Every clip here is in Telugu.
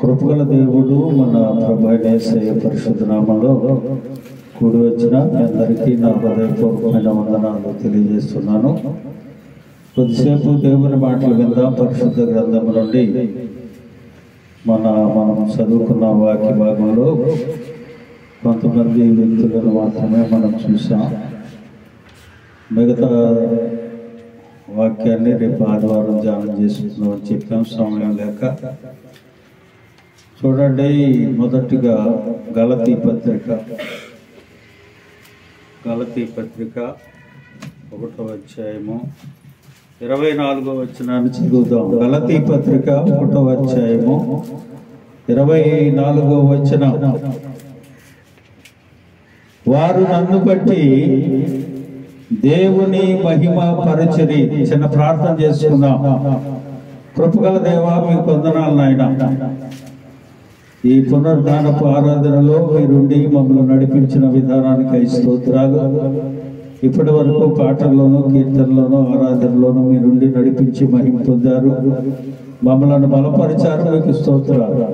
కృపగల దేవుడు మన ప్రభువైన యేసయ్య పరిశుద్ధ నామములో కూడి వచ్చిన మీ అందరికీ నా హృదయపూర్వకమైన వందనాలు తెలియజేస్తున్నాను. కొద్దిసేపు దేవుని మాటలు విందాం. పరిశుద్ధ గ్రంథము నుండి మనం చదువుకున్న వాక్య భాగంలో కొంతమంది వ్యక్తులను మాత్రమే మనం చూసాం. మిగతా వాక్యాన్ని రేపు ఆదివారం ధ్యానం చేసుకుందామని చెప్పాం, సమయం లేక. చూడండి, మొదటిగా గలతీ పత్రిక 1వ అధ్యాయము 24వ వచనాన్ని చదువుదాం. గలతీ పత్రిక 1వ అధ్యాయము 24వ వచనం. వారు నన్ను బట్టి దేవుని మహిమ పరచరి. చిన్న ప్రార్థన చేసుకుందాం. కృపగల దేవా, మీకు వందనాలు నాయన. ఈ పునరుద్ధానపు ఆరాధనలో మీరుండి మమ్మల్ని నడిపించిన విధానానికి స్తోత్రాలు. ఇప్పటి వరకు పాటల్లోనూ, కీర్తనలోనూ, ఆరాధనలోనూ మీరుండి నడిపించి మహిమ పొందారు, మమ్మల్ని బలపరిచారు. మీకు స్తోత్రాలు.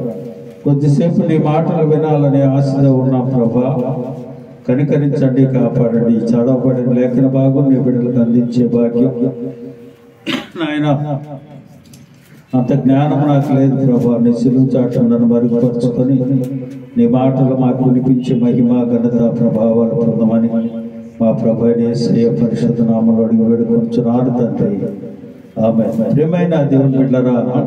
కొద్దిసేపు నీ మాటలు వినాలనే ఆశతో ఉన్నాం ప్రభా. కనికరించండి, కాపాడండి. చదవబడిన లేఖన భాగం నీ బిడ్డలకు అందించే భాగ్యం నాయన. అంత జ్ఞానం నాకు లేదు ప్రభా. నీ సిలువ చాటును నన్ను మరుగుపరుచుకొని నీ మాటలు మాకు వినిపించే మహిమ, ఘనత, ప్రభావాలు పొందమని మా ప్రభువైన యేసయ్య పరిశుద్ధ నామములో అడిగి వేడుకొంచున్నాను తండ్రి. ఆమేన్. ప్రియమైన దేవుని బిడ్డలారా,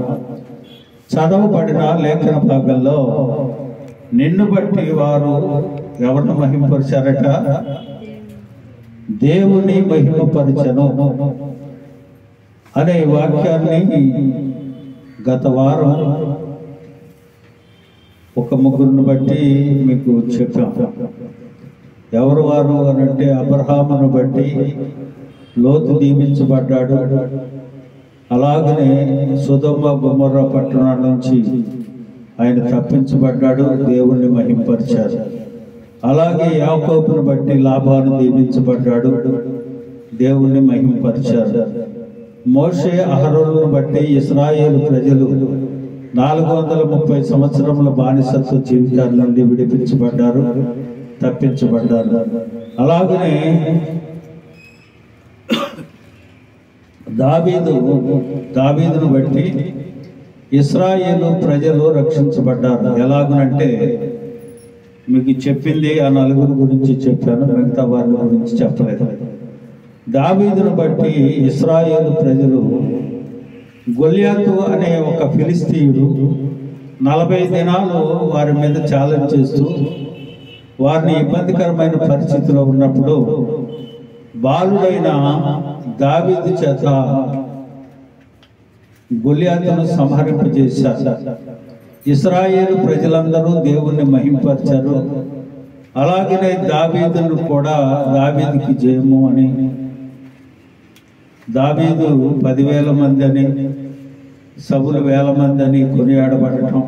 చదవబడిన లేఖన భాగంలో నిన్ను బట్టి వారు ఎవరిని మహిమపరిచారట? దేవుని మహిమపరిచను అనే వాక్యాన్ని గత వారం ఒక ముగ్గురిని బట్టి మీకు చెప్పాం. ఎవరు వారు అనంటే, అబ్రహామును బట్టి లోతు దీవించబడ్డాడు. అలాగనే సొదొమ గొమొర్రా పట్టణాల నుంచి ఆయన తప్పించబడ్డాడు, దేవుణ్ణి మహిమపరిచారు. అలాగే యాకోబును బట్టి లాబాను దీవించబడ్డాడు, దేవుణ్ణి మహిమపరిచారు. మోషే అహరోనును బట్టి ఇశ్రాయేలు ప్రజలు 430 సంవత్సరముల బానిసత్వ జీవితాల నుండి విడిపించబడ్డారు, తప్పించబడ్డారు. అలాగనే దావీదును బట్టి ఇశ్రాయేలు ప్రజలు రక్షించబడ్డారు. ఎలాగనంటే, మీకు చెప్పింది ఆ నలుగురు గురించి చెప్పాను, మిగతా వారి గురించి చెప్పలేదు. దావీదును బట్టి ఇశ్రాయేలు ప్రజలు గొల్యాతు అనే ఒక ఫిలిస్తీయుడు 40 దినాలు వారి మీద ఛాలెంజ్ చేస్తూ వారిని ఇబ్బందికరమైన పరిస్థితిలో ఉన్నప్పుడు బాలుడైన దావీదు చేత గొల్యాతును సంహరింపజేశారు. ఇశ్రాయేలు ప్రజలందరూ దేవుణ్ణి మహిమపరిచారు. అలాగనే దావీదును కూడా దావీదుకి జయము అని, దావీదు 10,000 మంది అని, సౌలు 1,000 మంది అని కొనియాడబడటం,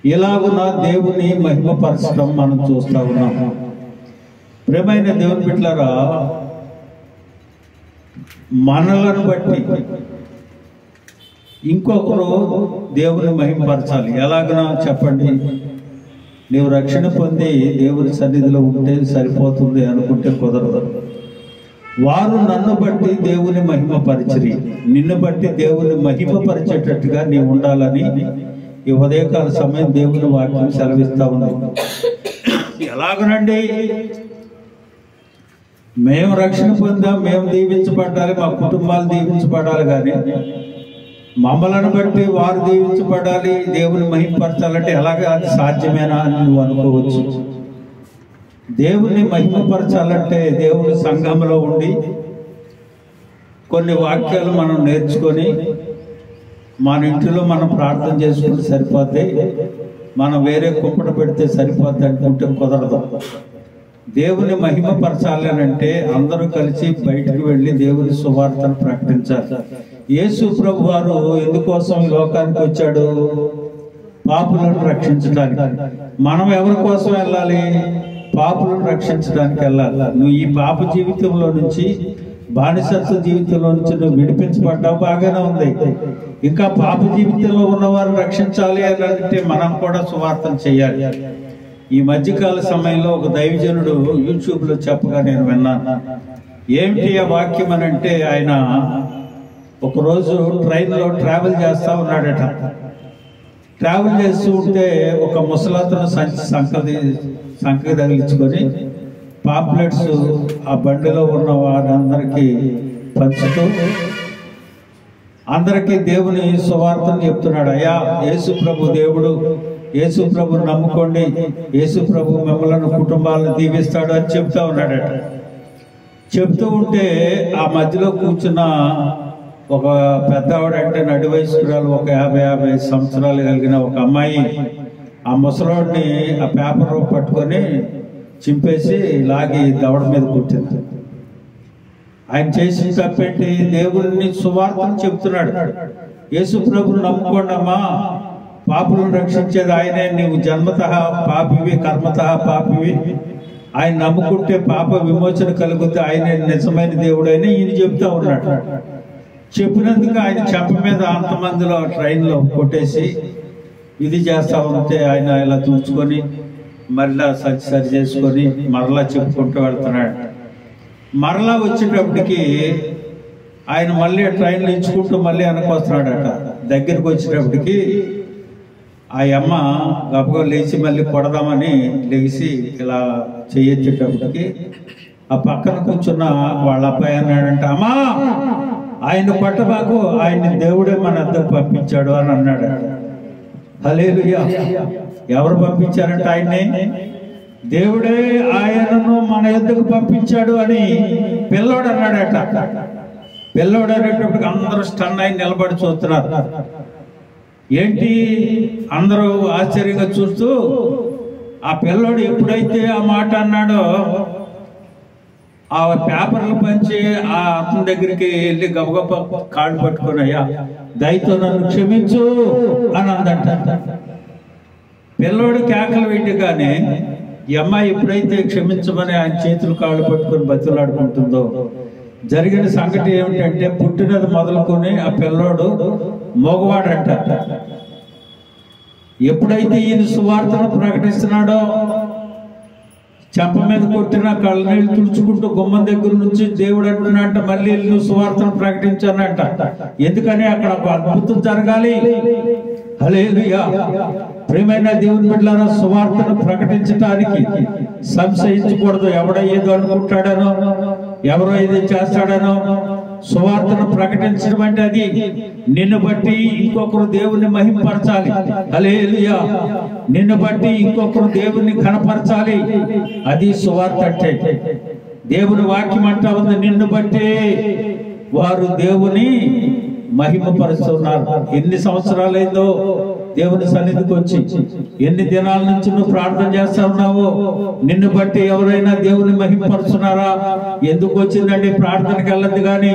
ఇలాగున దేవుని మహిమపరచడం మనం చూస్తూ ఉన్నాం. ప్రియమైన దేవుని బిడ్డలారా, మనలను బట్టి ఇంకొకరు దేవుని మహిమపరచాలి. ఎలాగనా చెప్పండి? నీవు రక్షణ పొంది దేవుని సన్నిధిలో ఉంటే సరిపోతుంది అనుకుంటే కుదరదు. వారు నన్ను బట్టి దేవుని మహిమపరిచిరి. నిన్ను బట్టి దేవుని మహిమపరిచేటట్టుగా నీవు ఉండాలని ఈ ఉదయకాల సమయం దేవుని వాక్యం సెలవిస్తా ఉంది. ఎలాగనండి? మేము రక్షణ పొందాం, మేము దీవించబడాలి, మా కుటుంబాలు దీవించబడాలి, కానీ మమ్మలను బట్టి వారు దీవించబడాలి, దేవుని మహిమపరచాలంటే ఎలాగ? అది సాధ్యమేనా అని నువ్వు అనుకోవచ్చు. దేవుని మహిమపరచాలంటే దేవుని సంఘంలో ఉండి కొన్ని వాక్యాలు మనం నేర్చుకొని మన ఇంటిలో మనం ప్రార్థన చేసుకుంటే సరిపోతే, మనం వేరే కుంపట పెడితే సరిపోద్ది అనుకుంటే కుదరదు. దేవుని మహిమపరచాలి అని అంటే అందరూ కలిసి బయటికి వెళ్ళి దేవుని సువార్తను ప్రకటించాలి. యేసు ప్రభు వారు ఎందుకోసం ఈ లోకానికి వచ్చాడు? పాపులను రక్షించడానికి. మనం ఎవరి కోసం వెళ్ళాలి? పాపులను రక్షించడానికి వెళ్ళాలి. నువ్వు ఈ పాప జీవితంలో నుంచి బానిసత్వ జీవితంలో నుంచి నువ్వు విడిపించబడ్డావు, బాగానే ఉంది. ఇంకా పాప జీవితంలో ఉన్నవారు రక్షించాలి అని అంటే మనం కూడా సువార్తను చేయాలి. ఈ మధ్యకాల సమయంలో ఒక దైవజనుడు యూట్యూబ్లో చెప్పగా నేను విన్నాను. ఏమిటి ఆ వాక్యం అని అంటే, ఆయన ఒకరోజు ట్రైన్లో ట్రావెల్ చేస్తూ ఉన్నాడట. ట్రావెల్ చేస్తూ ఉంటే ఒక ముసలతను సంఖ్య తగిలించుకొని పాంప్లెట్స్ ఆ బండిలో ఉన్న వారందరికీ పంచుతూ అందరికీ దేవుని సువార్తను చెప్తున్నాడు. అయ్యా, యేసు ప్రభు దేవుడు, యేసు ప్రభుని నమ్ముకోండి, యేసు ప్రభు మిమ్మల్ని కుటుంబాలను దీవిస్తాడు అని చెప్తా ఉన్నాడట. చెప్తూ ఉంటే ఆ మధ్యలో కూర్చున్న ఒక పెద్దవాడు, అంటే నడి వయస్కురాలు, ఒక 50 సంవత్సరాలు కలిగిన ఒక అమ్మాయి ఆ ముసలోడిని ఆ పేపర్ పట్టుకొని చింపేసి లాగి దవడ మీద కూర్చుంది. ఆయన చేసి తప్పేంటి? దేవుడిని సువార్తను చెప్తున్నాడు. యేసు ప్రభుని నమ్ముకోండమ్మా, పాపులను రక్షించేది ఆయనే, నీవు జన్మతః పాపివి, కర్మతః పాపివి, ఆయన నమ్ముకుంటే పాప విమోచన కలుగుతుంది, ఆయనే నిజమైన దేవుడు అని ఈయన చెప్తా ఉన్నాడు. చెప్పినందుకు ఆయన చెంప మీద అంతమందిలో ట్రైన్లో కొట్టేసి ఇది చేస్తా ఉంటే ఆయన ఇలా తుడుచుకొని మరలా సరి చేసుకొని మరలా చెప్పుకుంటూ వెళ్తున్నాడు. మరలా వచ్చేటప్పటికి ఆయన మళ్ళీ ట్రైన్లో ఇచ్చుకుంటూ మళ్ళీ వెనకొస్తున్నాడట. దగ్గరికి వచ్చేటప్పటికి ఆ అమ్మ గబగబా లేచి మళ్ళీ కొడదామని లేచి ఇలా చేయొచ్చేటప్పటికి ఆ పక్కన కూర్చున్న వాళ్ళ అబ్బాయి అన్నాడంట, అమ్మా ఆయన కొట్టబాకు, ఆయన దేవుడే మన అద్దకు పంపించాడు అని అన్నాడు. హల్లెలూయా. ఎవరు పంపించారంట ఆయన్ని? దేవుడే ఆయనను మన యొద్దకు పంపించాడు అని పిల్లోడు అన్నాడట. పిల్లోడు అనేటప్పటికి అందరూ స్టన్ అయి నిలబడి చూస్తున్నారు. ఏంటి అందరూ ఆశ్చర్యంగా చూస్తూ, ఆ పిల్లోడు ఎప్పుడైతే ఆ మాట అన్నాడో ఆ పేపర్లు పంచి ఆ అతని దగ్గరికి వెళ్ళి గబగబ కాళ్ళు పట్టుకొని, అయ్యా దయతో నన్ను క్షమించు అని అందంట. పిల్లోడు కేకలు వేయగానే ఈ అమ్మాయి ఎప్పుడైతే క్షమించమని ఆయన చేతులు కాళ్ళు పట్టుకొని బతులాడుకుంటుందో, జరిగిన సంగతి ఏమిటంటే పుట్టినది మొదలుకొని ఆ పిల్లోడు మగవాడంట. ఎప్పుడైతే ఈయన సువార్తను ప్రకటిస్తున్నాడో, చెంప మీద కొట్టిన కళ్ళ నీళ్ళు తుడుచుకుంటూ గుమ్మం దగ్గర నుంచి దేవుడు అంటున్నట్ట, మళ్ళీ నువ్వు సువార్తను ప్రకటించానంట. ఎందుకని అక్కడ ఒక అద్భుతం జరగాలి. హల్లెలూయా. ప్రియమైన దేవుని బిడ్డలారా, సువార్తను ప్రకటించడానికి సంశయించకూడదు. ఎవడో ఏదో అనుకుంటాడనో, ఎవరో ఏదో చేస్తాడనో. సువార్తను ప్రకటించడం అంటే అది నిన్ను బట్టి ఇంకొకరు దేవుని మహిమపరచాలి. హల్లెలూయా. నిన్ను బట్టి ఇంకొకరు దేవుని కనపరచాలి. అది సువార్త అంటే. దేవుని వాక్యం అంటా ఉంది, నిన్ను బట్టి వారు దేవుని మహిమపరుస్తున్నారు. ఎన్ని సంవత్సరాలైందో దేవుని సన్నిధికి వచ్చి, ఎన్ని దినాల నుంచి నువ్వు ప్రార్థన చేస్తా ఉన్నావు, నిన్ను బట్టి ఎవరైనా దేవుని మహిమపరుస్తున్నారా? ఎందుకు వచ్చిందండి ప్రార్థనకి వెళ్ళదు కానీ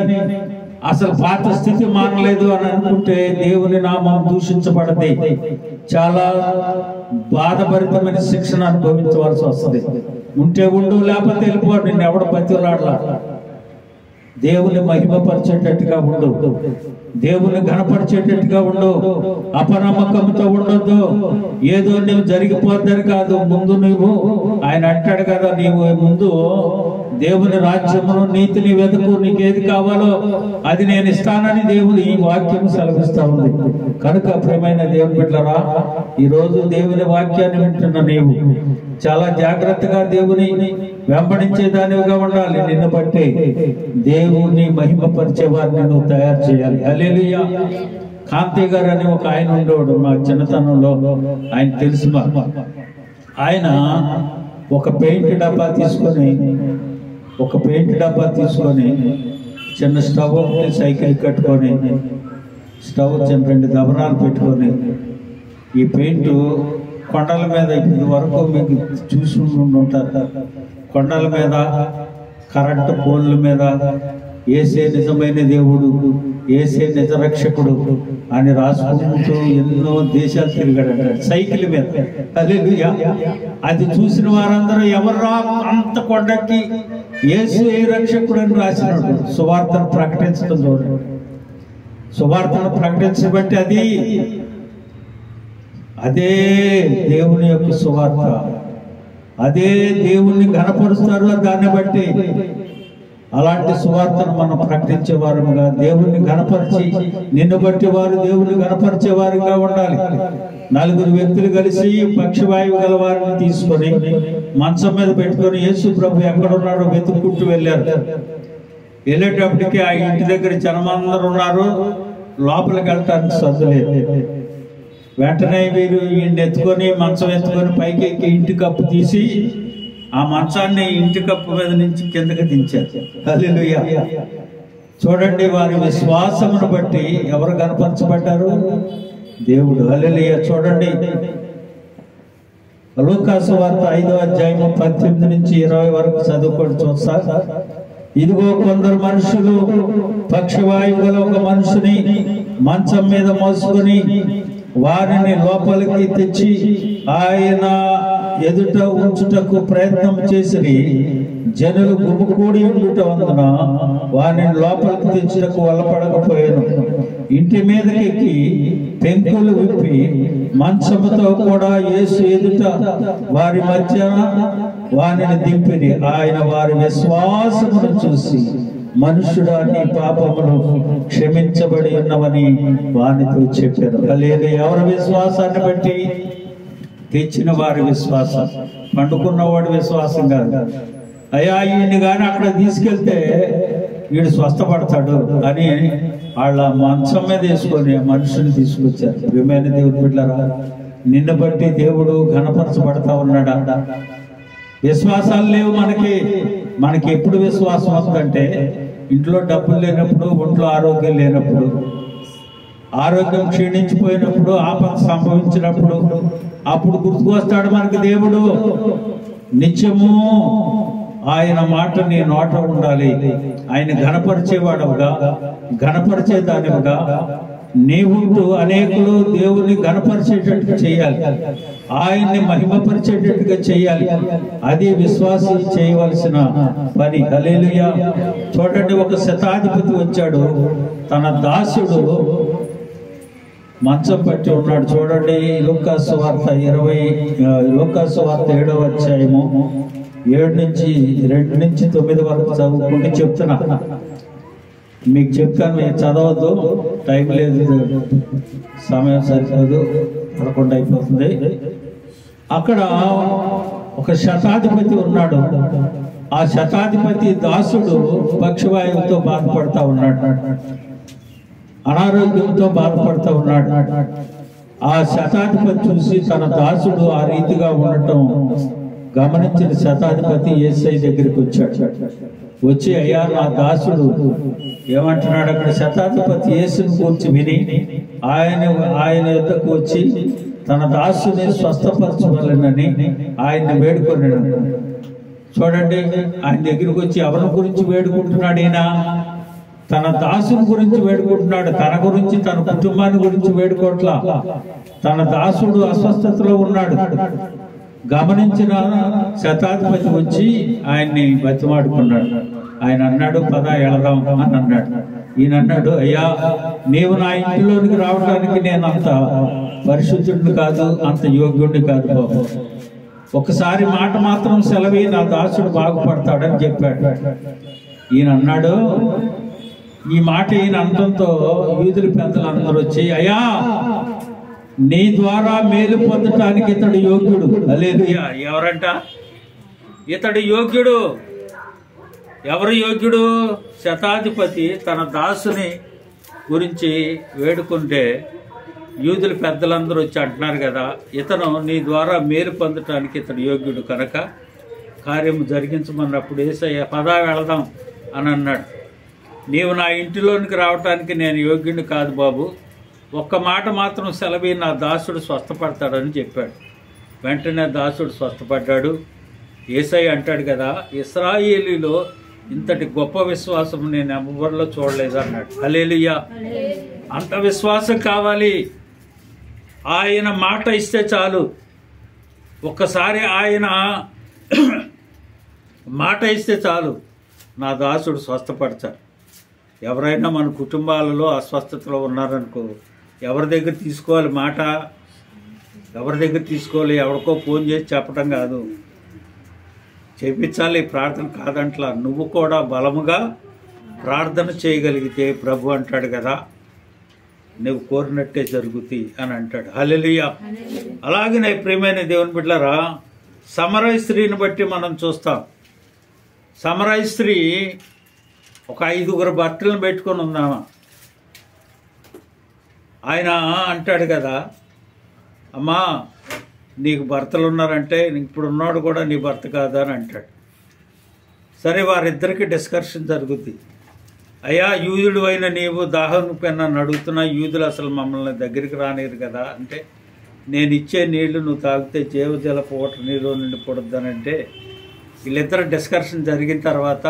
అసలు పాత స్థితి మానలేదు అని అనుకుంటే దేవుని నామం దూషించబడది. చాలా బాధభరితమైన శిక్షణ అనుభవించవలసి వస్తుంది. ఉంటే ఉండు, లేకపోతే వెళ్ళిపో, నిన్ను ఎవడ బతిలాడలా. దేవుని మహిమపరిచేటట్టుగా ఉండు, దేవుని ఘనపరిచేటట్టుగా ఉండు. అపనమ్మకంతో ఉండొద్దు. ఏదో నువ్వు జరిగిపోద్దని కాదు. ముందు నువ్వు, ఆయన అంటాడు కదా, నీవు ముందు దేవుని రాజ్యమును నీతిని వెతుకు, నీకేది కావాలో అది నేను ఇస్తానని దేవుడు ఈ వాక్యం సెలవిస్తా ఉంది. కనుక ప్రియమైన దేవుని బిడ్డలారా, ఈ రోజు దేవుని వాక్యాన్ని వింటున్న నీవు చాలా జాగ్రత్తగా దేవుని వెంబడించేదానివిగా ఉండాలి. నిన్ను బట్టి దేవుని మహిమపరిచే వారిని నువ్వు తయారు చేయాలి. హల్లెలూయా. కాంతి గారు అని ఒక ఆయన ఉండేవాడు మా చిన్నతనంలో, ఆయన తెలుసు. ఆయన ఒక పెయింట్ డబ్బా తీసుకొని చిన్న స్టవ్ ఒకటి సైకిల్ కట్టుకొని, స్టవ్ చిన్న 2 దబరాలు పెట్టుకొని, ఈ పెయింట్ కొండల మీద, ఇది వరకు మీకు చూసి ఉంటారు, కొండల మీద, కరెంటు పోల్ల మీద ఏసే నిజమైన దేవుడు, ఏసే నిజరక్షకుడు అని రాసుకుంటూ ఎన్నో దేశాలు తిరిగాడు సైకిల్ మీద. హల్లెలూయా. అది చూసిన వారందరూ, ఎవర్రా అంత కొండకి యేసు ఏ రక్షకుడని రాసినాడు. సువార్తను ప్రకటించడం చూడండి. సువార్తను ప్రకటించబట్టి అదే దేవుని యొక్క సువార్త, అదే దేవుణ్ణి ఘనపరుస్తారు. దాన్ని బట్టి అలాంటి సువార్తను మనం ప్రకటించే వారుగా, దేవుణ్ణి ఘనపరిచి నిన్ను బట్టి వారు దేవుణ్ణి ఘనపరిచే వారిగా ఉండాలి. నలుగురు వ్యక్తులు కలిసి పక్షవాయువు గల వారిని తీసుకొని మంచం మీద పెట్టుకొని యేసు ప్రభు ఎక్కడున్నాడో వెతుక్కుంటూ వెళ్ళారు. వెళ్ళేటప్పటికి ఆ ఇంటి దగ్గర జనమందరూ ఉన్నారు. లోపలికి వెళ్ళటానికి సర్దులేదు. వెంటనే వీరు ఈయన్ని ఎత్తుకొని మంచం ఎత్తుకొని పైకి ఎక్కి ఇంటి కప్పు తీసి ఆ మంచాన్ని ఇంటి కప్పు మీద నుంచి కిందకి దించారు. హల్లెలూయా. చూడండి, వారి విశ్వాసమును బట్టి ఎవరు కనపరచబడ్డారు? దేవుడు. హల్లెలూయా. చూడండి, లూకాసు వార్త 5వ అధ్యాయము 18 నుంచి 20 వరకు చదువుకొని చూస్తా. ఇదిగో కొందరు మనుషులు పక్షవాయువు గల ఒక మనుషుని మంచం మీద మోసుకొని వారిని లోపలికి తెచ్చి ఆయన ఎదుట ఉంచుటకు ప్రయత్నం చేసి జనులు గుమికూడి ఉండుట వందన వారిని లోపలికి తెచ్చుటకు వలపడకపోయాను. ఇంటి మీదకెక్కి పెంకులు విప్పి మంచముతో కూడా యేసు ఎదుట వారి మధ్య వారిని దింపిరి. ఆయన వారి విశ్వాసమును చూసి, మనుష్యుడా, నీ పాపములు క్షమించబడి ఉన్నవని వారితో చెప్పారు. లేదు, ఎవరి విశ్వాసాన్ని బట్టి? తెచ్చిన వారి విశ్వాసం, పండుకున్నవాడి విశ్వాసం కాదు. అయ్యా, ఈయన్ని కానీ అక్కడ తీసుకెళ్తే వీడు స్వస్థపడతాడు అని వాళ్ళ మంచం మీద వేసుకొని ఆ మనుషుని తీసుకొచ్చారు. ప్రియమైన దేవుని బిడ్డలారా, నిన్ను బట్టి దేవుడు ఘనపరచబడతా ఉన్నాడా? విశ్వాసాలు లేవు మనకి ఎప్పుడు విశ్వాసం వస్తుందంటే ఇంట్లో డబ్బులు లేనప్పుడు, ఒంట్లో ఆరోగ్యం లేనప్పుడు, ఆరోగ్యం క్షీణించిపోయినప్పుడు, ఆపద సంభవించినప్పుడు అప్పుడు గుర్తుకొస్తాడు మనకి దేవుడు. నిత్యము ఆయన మాట నీ నోట ఉండాలి. ఆయన ఘనపరిచేవాడవుగా, ఘనపరిచేదానివిగా నీవుంటూ అనేకులు దేవుని ఘనపరిచేటట్టుగా చేయాలి, ఆయన్ని మహిమపరిచేటట్టుగా చేయాలి. అది విశ్వాసి చేయవలసిన పని. హల్లెలూయా. చూడండి, ఒక శతాధిపతి వచ్చాడు. తన దాసుడు మంచం పట్టి ఉన్నాడు. చూడండి, లూకాసు వార్త 7వ అధ్యాయము 2 నుంచి 9 వరకు చదువుకుంటే చెప్తున్నా. మీకు చెప్తాను, మీరు చదవద్దు, టైం లేదు, సమయం సరిపోదు, 11 అయిపోతుంది. అక్కడ ఒక శతాధిపతి ఉన్నాడు. ఆ శతాధిపతి దాసుడు పక్షవాయువుతో బాధపడతా ఉన్నాడు, అనారోగ్యంతో బాధపడతా ఉన్నాడు. ఆ శతాధిపతి చూసి తన దాసుడు ఆ రీతిగా ఉండటం గమనించిన శతాధిపతి యేసయ్య దగ్గరికి వచ్చి అయ్యా, నా దాసుడు ఏమంటున్నాడు? అక్కడ శతాధిపతి యేసుని కూర్చి విని ఆయన యొద్దకు వచ్చి తన దాసుని స్వస్థపరచవలెనని ఆయన్ని వేడుకొన్నాడు. చూడండి, ఆయన దగ్గరికి వచ్చి ఎవరి గురించి వేడుకుంటున్నాడు? ఈయన తన దాసుని గురించి వేడుకుంటున్నాడు. తన గురించి, తన కుటుంబాన్ని గురించి వేడుకోవట్లా. తన దాసుడు అస్వస్థతలో ఉన్నాడు. గమనించిన శతాధిపతి వచ్చి ఆయన్ని బతిమాడుకున్నాడు. ఆయన అన్నాడు, పద వెళదాం అని అన్నాడు. ఈయన అన్నాడు, అయ్యా, నీవు నా ఇంటిలోనికి రావడానికి నేను అంత పరిశుద్ధుడిని కాదు, అంత యోగ్యుడిని కాదు బాబు. ఒకసారి మాట మాత్రం సెలవి, నా దాసుడు బాగుపడతాడని చెప్పాడు. ఈయన అన్నాడు, ఈ మాట ఈయన అనడంతో యూదుల పెద్దలు అందరూ వచ్చి, అయ్యా, నీ ద్వారా మేలు పొందటానికి ఇతడు యోగ్యుడు. హల్లెలూయా. ఎవరంట? ఇతడు యోగ్యుడు. ఎవరు యోగ్యుడు? శతాధిపతి తన దాసుని గురించి వేడుకుంటే యూదుల పెద్దలందరూ వచ్చి అంటున్నారు కదా, ఇతను నీ ద్వారా మేలు పొందటానికి ఇతడు యోగ్యుడు కనుక కార్యము జరిగించమన్నప్పుడు యేసయ్య పద వెళదాం అని అన్నాడు. నీవు నా ఇంటిలోనికి రావటానికి నేను యోగ్యుడిని కాదు బాబు, ఒక్క మాట మాత్రం సెలవి, నా దాసుడు స్వస్థపడతాడని చెప్పాడు. వెంటనే దాసుడు స్వస్థపడ్డాడు. యేసయ్య అంటాడు కదా, ఇశ్రాయేలీలో ఇంతటి గొప్ప విశ్వాసం నేను ఎవరిలో చూడలేదు అన్నాడు. హల్లెలూయా. అంత విశ్వాసం కావాలి. ఆయన మాట ఇస్తే చాలు. ఒక్కసారి ఆయన మాట ఇస్తే చాలు. నా దాసుడు స్వస్థపడతారు. ఎవరైనా మన కుటుంబాలలో అస్వస్థతలో ఉన్నారనుకో, ఎవరి దగ్గర తీసుకోవాలి మాట, ఎవరి దగ్గర తీసుకోవాలి, ఎవరికో ఫోన్ చేసి చెప్పడం కాదు, చేపించాలి. ప్రార్థన కాదంట్లా, నువ్వు కూడా బలముగా ప్రార్థన చేయగలిగితే ప్రభు అంటాడు కదా, నువ్వు కోరినట్టే జరుగుతాయి అని అంటాడు. హల్లెలూయా. అలాగే నా ప్రియమైన దేవుని బిడ్డలారా, సమరయ స్త్రీని బట్టి మనం చూస్తాం. సమరయ స్త్రీ ఒక 5 భర్తలను పెట్టుకొని ఉందామా. ఆయన అంటాడు కదా, అమ్మా నీకు భర్తలు ఉన్నారంటే ఇప్పుడు ఉన్నాడు కూడా నీ భర్త కాదా అని అంటాడు. సరే, వారిద్దరికి డిస్కషన్ జరుగుద్ది. అయ్యా, యూదుడు అయిన నీవు దాహం నన్ను అడుగుతున్నా, యూదులు అసలు మమ్మల్ని దగ్గరికి రానిరు కదా అంటే, నేను ఇచ్చే నీళ్లు నువ్వు తాగితే జీవజల పూట నీరు నుండి పొడద్దనంటే, వీళ్ళిద్దరు డిస్కషన్ జరిగిన తర్వాత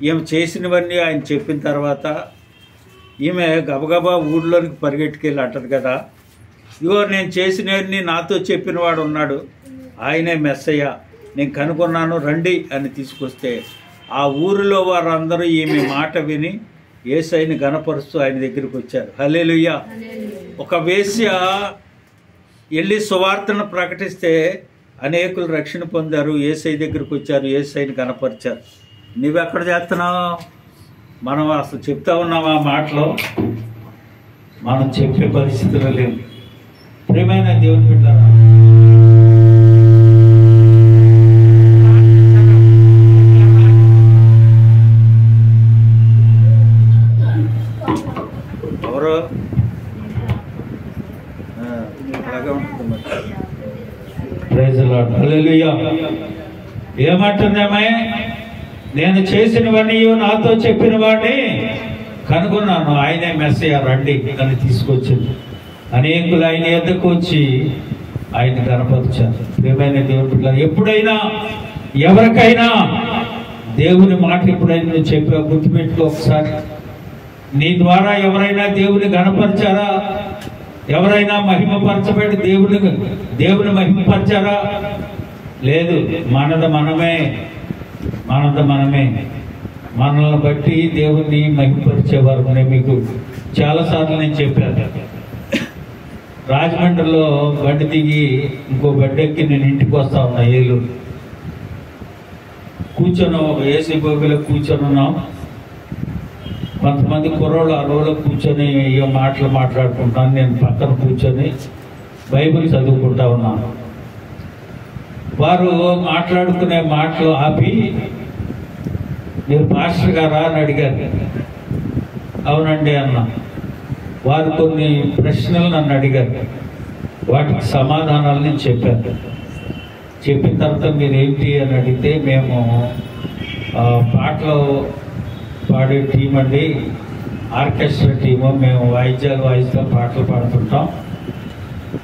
ఈమె చేసినవన్నీ ఆయన చెప్పిన తర్వాత ఈమె గబగబా ఊళ్ళోనికి పరిగెట్టుకెళ్ళి అంటది కదా, ఇగో నేను చేసినవన్నీ నాతో చెప్పిన వాడు ఉన్నాడు, ఆయనే మెస్సయ్య, నేను కనుగొన్నాను రండి అని తీసుకొస్తే ఆ ఊరిలో వారందరూ ఈమె మాట విని యేసయ్యని ఘనపరుస్తూ ఆయన దగ్గరికి వచ్చారు. హల్లెలూయా. ఒక వేశ్య వెళ్ళి సువార్తను ప్రకటిస్తే అనేకులు రక్షణ పొందారు, యేసయ్య దగ్గరికి వచ్చారు, యేసయ్యని ఘనపరిచారు. నువ్వెక్కడ చేస్తున్నావు? మనం అసలు చెప్తా ఉన్నాం ఆ మాటలో, మనం చెప్పే పరిస్థితుల్లో లేవు. ప్రియమైన దేవుని బిడ్డలారా, ఎవరు అలాగే ఉంటుంది మరి. Praise the lord. హల్లెలూయా. ఏమంటుందేమే, నేను చేసినవన్నీ నాతో చెప్పిన వాడిని కనుగొన్నాను, ఆయనే మెస్సయ్య రండి అని తీసుకొచ్చింది. అనేకులు ఆయన ఎద్దకు వచ్చి ఆయన కనపరిచారు. ప్రియమైన దేవుని బిడ్డలారా, ఎప్పుడైనా ఎవరికైనా దేవుని మాట ఎప్పుడైనా నువ్వు చెప్పా గుర్తుపెట్టుకో. ఒకసారి నీ ద్వారా ఎవరైనా దేవుని గణపరిచారా? ఎవరైనా మహిమపరచబడి దేవుని మహిమపరిచారా? లేదు. మనది మనమే మనల్ని బట్టి దేవుణ్ణి మహిమపరిచేవారు. నేను మీకు చాలాసార్లు నేను చెప్పాను. రాజమండ్రిలో బండి దిగి ఇంకో బండి ఎక్కి నేను ఇంటికి వస్తా ఉన్నా. ఏలూరు కూర్చొని ఒక ఏసీ బోగిలో కూర్చొని ఉన్నాం. కొంతమంది కుర్రోళ్ళు ఆ రోజులో కూర్చొని ఏ మాటలు మాట్లాడుకుంటాను. నేను పక్కన కూర్చొని బైబిల్ చదువుకుంటా ఉన్నాను. వారు మాట్లాడుకునే మాటలు ఆపి, మీరు పాస్టర్ గారా అని అడిగారు. అవునండి అన్నా. వారు కొన్ని ప్రశ్నలు నన్ను అడిగారు, వాటికి సమాధానాలు నేను చెప్పాను. చెప్పిన తర్వాత మీరేంటి అని అడిగితే, మేము పాటలు పాడే టీం అండి, ఆర్కెస్ట్రా టీము, మేము వాయిద్యాలు వాయిస్తూ పాటలు పాడుతుంటాం,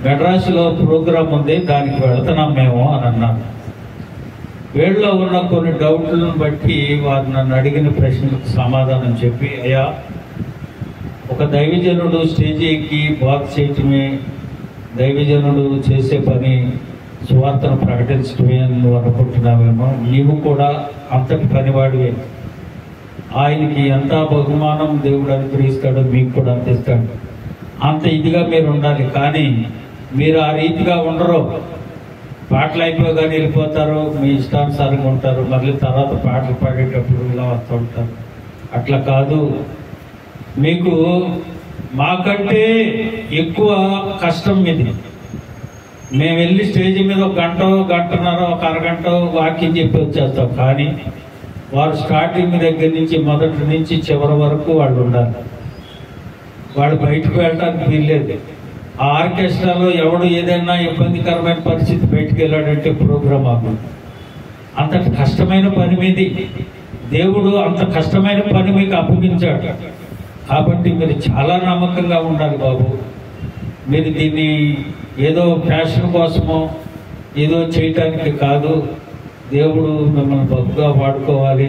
మెడ్రాస్లో ప్రోగ్రాం ఉంది, దానికి వెళుతున్నాం మేము అని అన్నారు. వీళ్ళలో ఉన్న కొన్ని డౌట్లను బట్టి వారు నన్ను అడిగిన ప్రశ్నలకు సమాధానం చెప్పి, అయ్యా ఒక దైవజనుడు స్టేజ్ ఎక్కి బోధ చేయటమే దైవజనుడు చేసే పని, సువార్తను ప్రకటించడమే అని నువ్వు అనుకుంటున్నావేమో. నీవు కూడా అంతటి పనివాడివే. ఆయనకి ఎంత బహుమానం దేవుడు అనుగ్రహిస్తాడో మీకు కూడా అందిస్తాడు. అంత ఇదిగా మీరు ఉండాలి. కానీ మీరు ఆ రీతిగా ఉండరు. పాటలు అయిపోగానే వెళ్ళిపోతారు, మీ ఇష్టానుసారంగా ఉంటారు. మళ్ళీ తర్వాత పాటలు పాడేటప్పుడు ఇలా వస్తూ ఉంటారు. అట్లా కాదు. మీకు మాకంటే ఎక్కువ కష్టం ఇది. మేము వెళ్ళి స్టేజ్ మీద ఒక గంటన్నర ఒక అరగంట వాక్యం చెప్పి వచ్చేస్తాం. కానీ వారు స్టార్టింగ్ దగ్గర నుంచి మొదటి నుంచి చివరి వరకు వాళ్ళు ఉండాలి. వాళ్ళు బయటకు వెళ్ళడానికి వీల్లేదు. ఆ ఆర్కెస్ట్రాలో ఎవడు ఏదైనా ఇబ్బందికరమైన పరిస్థితి బయటకు వెళ్ళాడంటే ప్రోగ్రామ్ ఆగు. అంత కష్టమైన పని మీది దేవుడు అంత కష్టమైన పని మీకు అప్పగించాడు. కాబట్టి మీరు చాలా నమ్మకంగా ఉండాలి బాబు. మీరు దీన్ని ఏదో ఫ్యాషన్ కోసమో ఏదో చేయటానికి కాదు. దేవుడు మిమ్మల్ని బహుగా వాడుకోవాలి.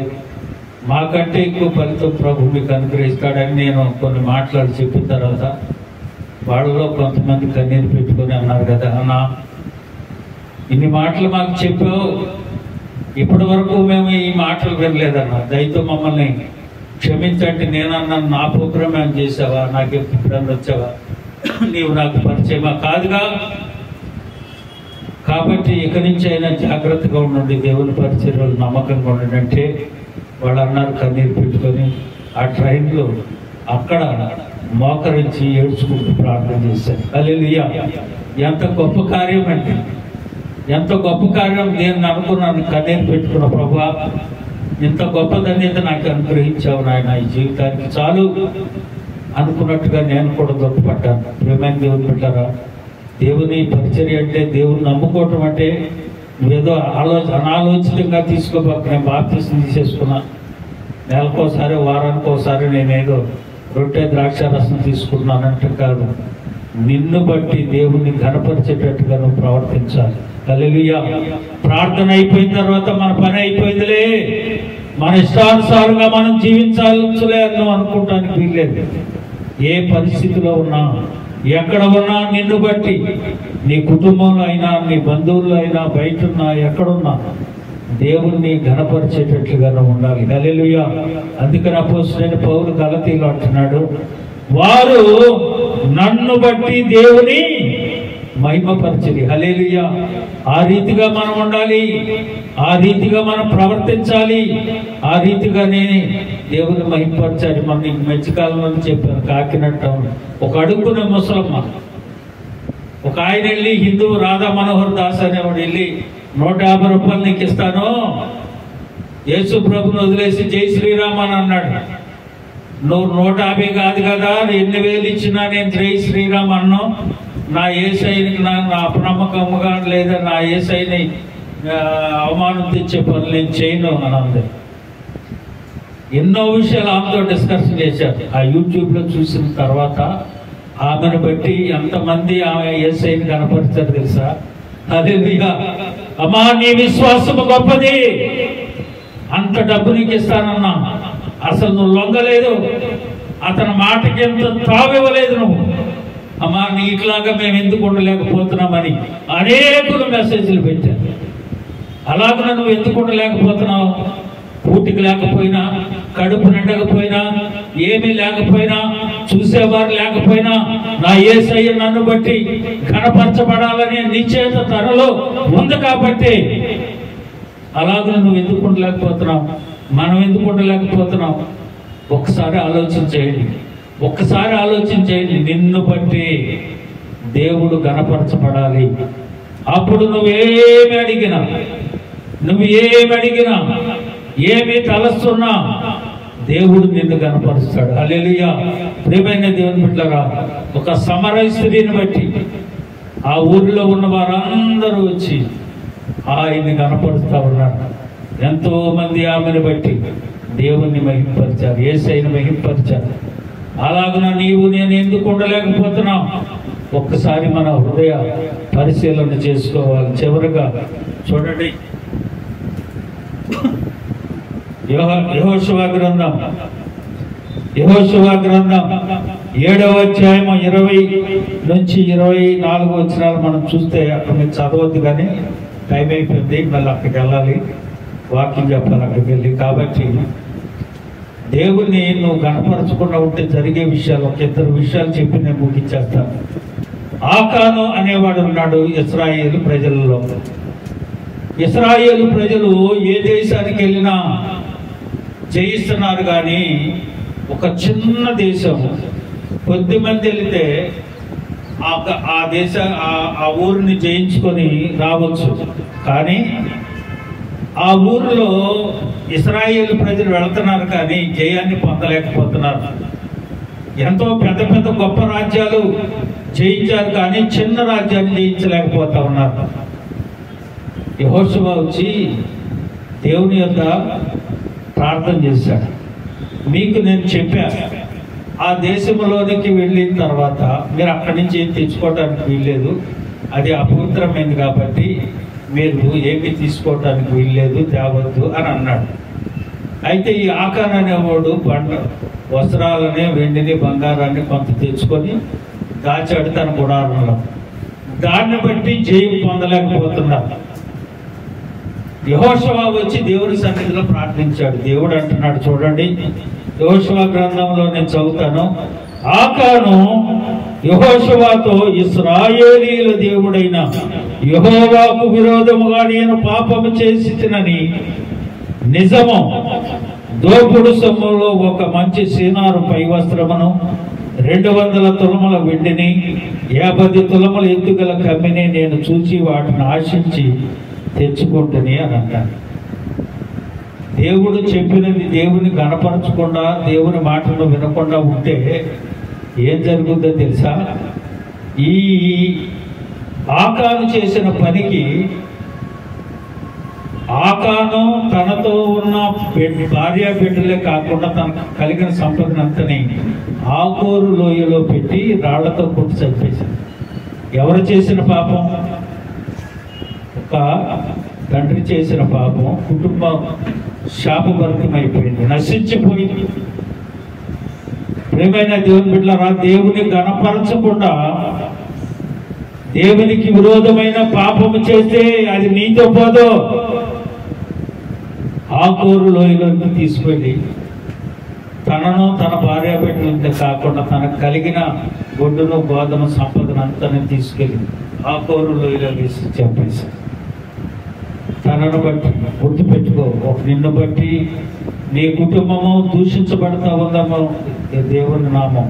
మాకంటే ఎక్కువ ఫలితం ప్రభు మీకు అనుగ్రహిస్తాడని నేను కొన్ని మాట్లాడి చెప్పిన తర్వాత వాళ్ళలో కొంతమంది కన్నీరు పెట్టుకొని అన్నారు కదా, అన్నా ఇన్ని మాటలు మాకు చెప్పావు, ఇప్పటి వరకు మేము ఈ మాటలు వినలేదన్నా, దయతో మమ్మల్ని క్షమించండి. నేనన్నాను, నా ప్రోగ్రామ్ చేసావా, నాకు ఎప్పుడన్నా వచ్చావా, నీవు నాకు పరిచయమా కాదుగా. కాబట్టి ఇక నుంచి అయినా జాగ్రత్తగా ఉండండి, దేవుని పరిచర్యలు నమ్మకంగా ఉండండి అంటే వాళ్ళు అన్నారు కన్నీరు పెట్టుకొని. ఆ ట్రైన్లో అక్కడ మోకరించి ఏడ్చుకుంటూ ప్రార్థన చేశారు. హల్లెలూయా! ఎంత గొప్ప కార్యం అంటే, ఎంత గొప్ప కార్యం. నేను అనుకున్నాను, కన్నీరు పెట్టుకున్న ప్రభువా, ఇంత గొప్ప ధన్యత నాకు అనుగ్రహించావు నాయన, ఈ జీవితానికి చాలు అనుకున్నట్టుగా నేను కూడా దుఃఖపడ్డాను. ప్రియమైన దేవుని బిడ్డలారా, దేవుని పరిచర్య అంటే, దేవుని నమ్ముకోవటం అంటే నువ్వేదో అనాలోచితంగా తీసుకోబాక. నేను బాప్తిసం తీసేసుకున్నా, నెలకోసారి వారానికి ఒకసారి నేనేదో రొట్టె ద్రాక్ష రసం తీసుకున్నానంటే కాదు, నిన్ను బట్టి దేవుణ్ణి ఘనపరిచేటట్టుగా నువ్వు ప్రవర్తించాలి. హల్లెలూయా! ప్రార్థన అయిపోయిన తర్వాత మన పని అయిపోయిందిలే, మన ఇష్టానుసారంగా మనం జీవించాలే అని నువ్వు అనుకోవటానికి వీల్లేదు. ఏ పరిస్థితిలో ఉన్నా, ఎక్కడ ఉన్నా, నిన్ను బట్టి, నీ కుటుంబంలో అయినా, నీ బంధువుల్లో అయినా, బయట ఉన్నా, ఎక్కడున్నా దేవుణ్ణి ఘనపరిచేటట్లుగా ఉండాలి. హల్లెలూయా! అందుకని అపోస్తలుడైన పౌలు గలతీలో అంటున్నాడు, వారు నన్ను బట్టి దేవుని మహిమపరచలి. హల్లెలూయా! ఆ రీతిగా మనం ఉండాలి, ఆ రీతిగా మనం ప్రవర్తించాలి, ఆ రీతిగానే దేవుని మహిమపరచాలి. మనం ఈ మధ్యకాలంలో చెప్పాను, కాకినాడ ఒక అడుగున ముసలమ్మ, ఒక ఆయన వెళ్ళి, హిందూ రాధా మనోహర్ దాస్ అనేవాడు వెళ్ళి, 150 రూపాయలు నీకు ఇస్తాను, యేసు ప్రభుని వదిలేసి జై శ్రీరామ్ అని అన్నాడు. నువ్వు 150 కాదు కదా, ఎన్ని వేలు ఇచ్చినా నేను జై శ్రీరామ్ అన్నా, నా ఏసైని నా అపనమ్మకముగా లేదా నా ఏసైని అవమానం తెచ్చే పనులు నేను చేయను అని అంది. ఎన్నో విషయాలు ఆమెతో డిస్కషన్ చేశారు. ఆ యూట్యూబ్లో చూసిన తర్వాత ఆమెను బట్టి ఎంతమంది ఆమె ఏసైని కనపరిచారు తెలుసా? హల్లెలూయా! అమ్మా, నీ విశ్వాసము గొప్పది, అంత డబ్బు నీకు ఇస్తానన్నా, అసలు నువ్వు లొంగలేదు, అతని మాటకి ఎంత తావివ్వలేదు నువ్వు. అమ్మా, నీకులాగా మేము ఎందుకు ఉండలేకపోతున్నామని అనేకులు మెసేజ్లు పెట్టారు. అలాగ నువ్వు ఎందుకు ఉండలేకపోతున్నావు? పూటికి లేకపోయినా, కడుపు నిండకపోయినా, ఏమీ లేకపోయినా, చూసేవారు లేకపోయినా, నా యేసయ్య నన్ను బట్టి ఘనపరచబడాలనే నిశ్చయత తనలో ఉంది కాబట్టి అలాగ నువ్వు ఎందుకు ఉండలేకపోతున్నావు, మనం ఎందుకు ఉండలేకపోతున్నాం? ఒక్కసారి ఆలోచించేయండి, ఒక్కసారి ఆలోచించేయండి. నిన్ను బట్టి దేవుడు ఘనపరచబడాలి. అప్పుడు నువ్వేమి అడిగినా, ఏమి తలస్తున్నా దేవుడు నిన్ను ఘనపరుస్తాడు. హల్లెలూయా! ప్రియమైన దేవుని బిడ్డలారా, ఒక సమరయ స్త్రీని బట్టి ఆ ఊరిలో ఉన్న వారందరూ వచ్చి ఆయన్ని ఘనపరుస్తూ ఉన్నారు. ఎంతో మంది ఆమెను బట్టి దేవుణ్ణి మహింపరిచారు, యేసయ్యను మహింపరిచారు. అలాగున నీవు నేను ఎందుకు ఉండలేకపోతున్నాం? ఒక్కసారి మన హృదయ పరిశీలన చేసుకోవాలి. చివరగా చూడండి, యెహోషువ గ్రంథం 7వ అధ్యాయం 20 నుంచి 24 వచనాలు మనం చూస్తే, అక్కడ మీరు చదవద్దు కానీ టైం అయిపోయింది, మళ్ళీ అక్కడికి వెళ్ళాలి, వాకింగ్ చెప్పాలి అక్కడికి వెళ్ళి. కాబట్టి దేవుణ్ణి నువ్వు గణపరచకుండా ఉంటే జరిగే విషయాలు, ఒక 2 విషయాలు చెప్పి నేను ముగించేస్తాను. ఆకాను అనేవాడు ఉన్నాడు ఇశ్రాయేలు ప్రజలలో. ఇశ్రాయేలు ప్రజలు ఏ దేశానికి వెళ్ళినా జయిస్తున్నారు, కానీ ఒక చిన్న దేశం, కొద్దిమంది వెళితే ఆ ఊరిని జయించుకొని రావచ్చు, కానీ ఆ ఊరిలో ఇశ్రాయేలు ప్రజలు వెళుతున్నారు కానీ జయాన్ని పొందలేకపోతున్నారు. ఎంతో పెద్ద పెద్ద గొప్ప రాజ్యాలు జయించారు కానీ చిన్న రాజ్యాన్ని జయించలేకపోతా ఉన్నారు. యెహోషువ వచ్చి దేవుని యొక్క ప్రార్థన చేశాడు. మీకు నేను చెప్పాను, ఆ దేశంలోనికి వెళ్ళిన తర్వాత మీరు అక్కడి నుంచి ఏం తెచ్చుకోవడానికి వీల్లేదు, అది అపవిత్రమైంది కాబట్టి మీరు ఏమి తీసుకోవడానికి వీల్లేదు, తేవద్దు అని అన్నాడు. అయితే ఈ ఆకాన్ అనేవాడు వస్త్రాలని, వెండిని, బంగారాన్ని కొంత తెచ్చుకొని దాచాడు తన గుడారంలో. దాన్ని బట్టి జయం పొందలేకపోతున్నారు. యెహోషువ వచ్చి దేవుని సన్నిధిలో ప్రార్థించాడు. దేవుడు అంటున్నాడు, చూడండి యెహోషువ గ్రంథంలో నేను చదువుతాను. ఆకాను యెహోషువతో, ఇశ్రాయేలీయుల దేవుడైన యెహోవాకు విరోధముగా నేను పాపము చేసినని నిజము. దోపుడు సొమ్ములో ఒక మంచి సీనారు పై వస్త్రమును, 200 తులముల వెండిని, 50 తులముల ఎత్తుగల కమ్మిని నేను చూచి వాటిని ఆశించి తెచ్చుకుంటుని అని అంటాను. దేవుడు చెప్పినది దేవుని గణపరచకుండా, దేవుని మాటలు వినకుండా ఉంటే ఏం జరుగుతుందో తెలుసా? ఈ ఆకాను చేసిన పనికి ఆకాను తనతో ఉన్న భార్య బిడ్డలే కాకుండా తనకు కలిగిన సంపదనంతని ఆకోరు లోయలో పెట్టి రాళ్లతో కొట్టి చంపేశారు. ఎవరు చేసిన పాపం? ఒక తండ్రి చేసిన పాపం. కుటుంబం శాపభరితమైపోయింది, నశించిపోయింది. ప్రియమైన దేవుని బిడ్డలారా, దేవుని గణపరచకుండా దేవునికి విరోధమైన పాపము చేస్తే అది నీతో పోదు. ఆకోరు లోయలోకి తీసుకెళ్ళి తనను తన భార్య బిడ్డలతో కాకుండా తనకు కలిగిన గొడ్డును గోధుమ సంపదను అంతని తీసుకెళ్ళి ఆకోరు లోయలో వేసి చెప్పేశారు. తనను బట్టి గుర్తుపెట్టుకో, నిన్ను బట్టి నీ కుటుంబము దూషించబడతా ఉందేమో, దేవుని నామం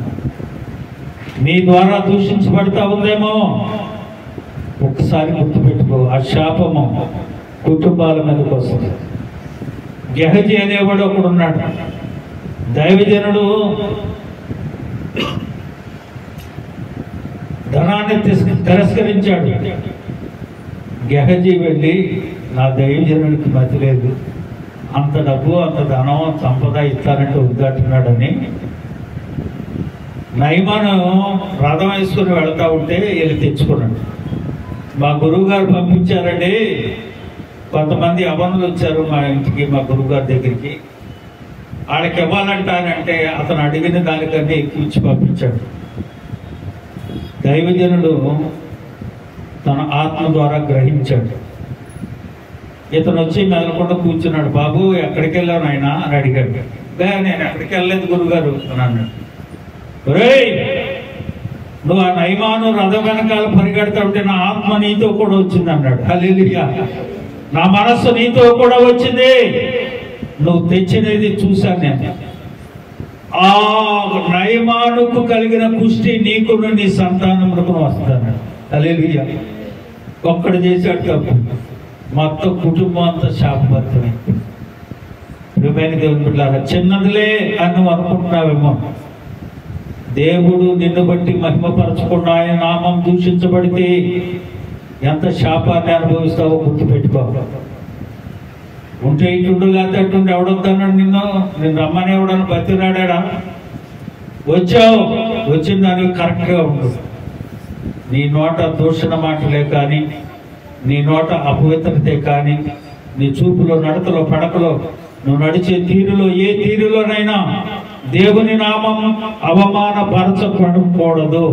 నీ ద్వారా దూషించబడతా ఉందేమో. ఒకసారి గుర్తుపెట్టుకో, ఆ శాపము కుటుంబాల మీదకి వస్తుంది. గెహజీ అనేవాడు ఒకడు ఉన్నాడు, దైవజనుడు. ధనాన్ని తిరస్కరించాడు. గెహజీ వెళ్ళి, నా దైవజనుడికి మతి లేదు, అంత డబ్బు అంత ధనం సంపద ఇస్తానంటే ఉద్దాటున్నాడని నయమాను రథం వేసుకుని వెళ్తా ఉంటే వెళ్ళి తెచ్చుకున్నాడు. మా గురువు గారు పంపించారండి, కొంతమంది అబంధులు వచ్చారు మా ఇంటికి, మా గురువు గారి దగ్గరికి. వాళ్ళకి ఇవ్వాలంటానంటే అతను అడిగిన దానికన్నా ఎక్కించి పంపించాడు. దైవజనుడు తన ఆత్మ ద్వారా గ్రహించాడు. ఇతను వచ్చి మెదలకుండా కూర్చున్నాడు. బాబు ఎక్కడికి వెళ్ళావు నాయన అని అడిగాడు. నేను ఎక్కడికి వెళ్ళలేదు గురుగారు అని అన్నాడు. రేయ్, నువ్వు ఆ నయమాను రథం వెనకాల పరిగెడతా ఉంటే నా ఆత్మ నీతో కూడా వచ్చింది అన్నాడు. హల్లెలూయా. నా మనస్సు నీతో కూడా వచ్చింది, నువ్వు తెచ్చినది చూశాను నేను. ఆ నయమానుకు కలిగిన కుష్టి నీకును నీ సంతానమునకు వస్తాను. హల్లెలూయా. ఒక్కడు చేశాడు తప్పు, మొత్తం కుటుంబం అంతా శాపభరితమే. ప్రియమైన దేవుని బిడ్డలారా, చిన్నదిలే అని నువ్వు అనుకుంటున్నావేమో. దేవుడు నిన్ను బట్టి మహిమపరచకుండా ఆయన నామం దూషించబడితే ఎంత శాపాన్ని అనుభవిస్తావో గుర్తుపెట్టుకో. ఉంటే ఇటుండు లేకపోతే అటుండి ఎవడొద్దన్నాడు నిన్ను రమ్మని ఎవడని బతినాడా? వచ్చావు, వచ్చిన దానికి కరెక్ట్గా ఉండు. నీ నోట దూషణ మాటలే కానీ, నీ నోట అపవిత్రతే కానీ, నీ చూపులో నడతలో పడకలో నువ్వు నడిచే తీరులో ఏ తీరులోనైనా దేవుని నామం అవమానపరచబడకూడదు.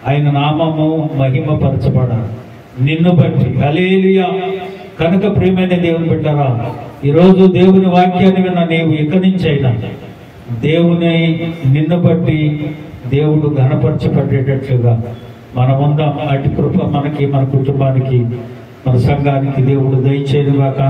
ఆయన నామము మహిమపరచబడాలి నిన్ను బట్టి. హల్లెలూయా. కనుక ప్రియమైన దేవుని బిడ్డలారా, ఈరోజు దేవుని వాక్యాన్ని విన్న నీవు ఇక నుంచి అయినా దేవుని నిన్ను బట్టి దేవుడు ఘనపరచబడేటట్లుగా మనముందాం. అటు కృప మనకి, మన కుటుంబానికి, మన సంఘానికి దేవుడు దయచేయుగాక.